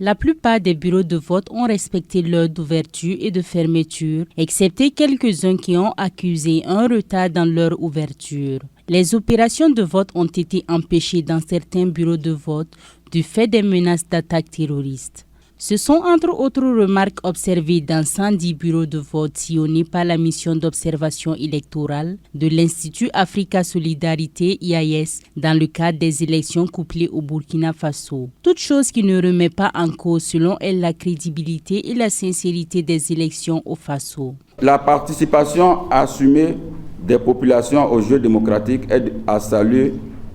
La plupart des bureaux de vote ont respecté l'heure d'ouverture et de fermeture, excepté quelques-uns qui ont accusé un retard dans leur ouverture. Les opérations de vote ont été empêchées dans certains bureaux de vote du fait des menaces d'attaques terroristes. Ce sont entre autres remarques observées dans 110 bureaux de vote sillonnés par la mission d'observation électorale de l'Institut Africa Solidarité IAS dans le cadre des élections couplées au Burkina Faso. Toute chose qui ne remet pas en cause selon elle la crédibilité et la sincérité des élections au Faso. La participation assumée des populations aux Jeux démocratiques est à saluer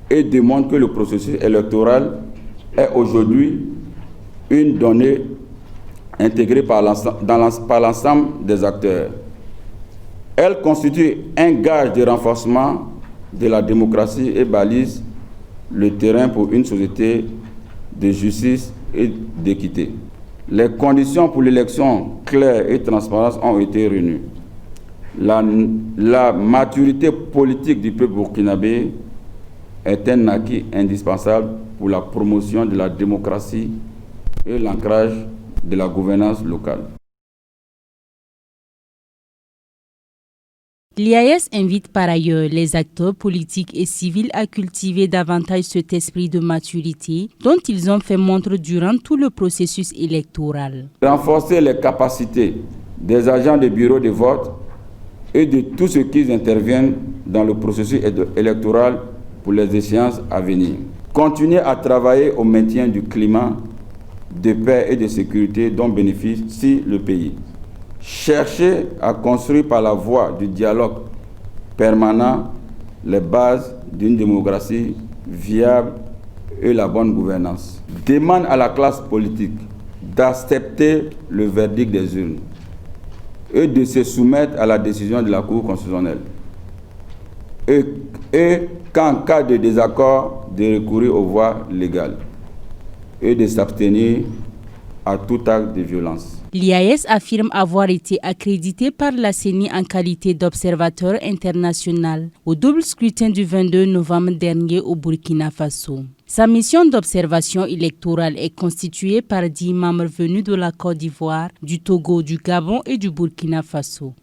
et démontre que le processus électoral est aujourd'hui une donnée intégrée par l'ensemble des acteurs. Elle constitue un gage de renforcement de la démocratie et balise le terrain pour une société de justice et d'équité. Les conditions pour l'élection claire et transparente ont été réunies. La maturité politique du peuple burkinabé est un acquis indispensable pour la promotion de la démocratie et l'ancrage de la gouvernance locale. L'IAS invite par ailleurs les acteurs politiques et civils à cultiver davantage cet esprit de maturité dont ils ont fait montre durant tout le processus électoral. Renforcer les capacités des agents des bureaux de vote et de tous ceux qui interviennent dans le processus électoral pour les échéances à venir. Continuer à travailler au maintien du climat de paix et de sécurité dont bénéficie le pays. Chercher à construire par la voie du dialogue permanent les bases d'une démocratie viable et la bonne gouvernance. Demande à la classe politique d'accepter le verdict des urnes et de se soumettre à la décision de la Cour constitutionnelle. Et qu'en cas de désaccord, de recourir aux voies légales et de s'abstenir à tout acte de violence. L'IAS affirme avoir été accrédité par la CENI en qualité d'observateur international au double scrutin du 22 novembre dernier au Burkina Faso. Sa mission d'observation électorale est constituée par 10 membres venus de la Côte d'Ivoire, du Togo, du Gabon et du Burkina Faso.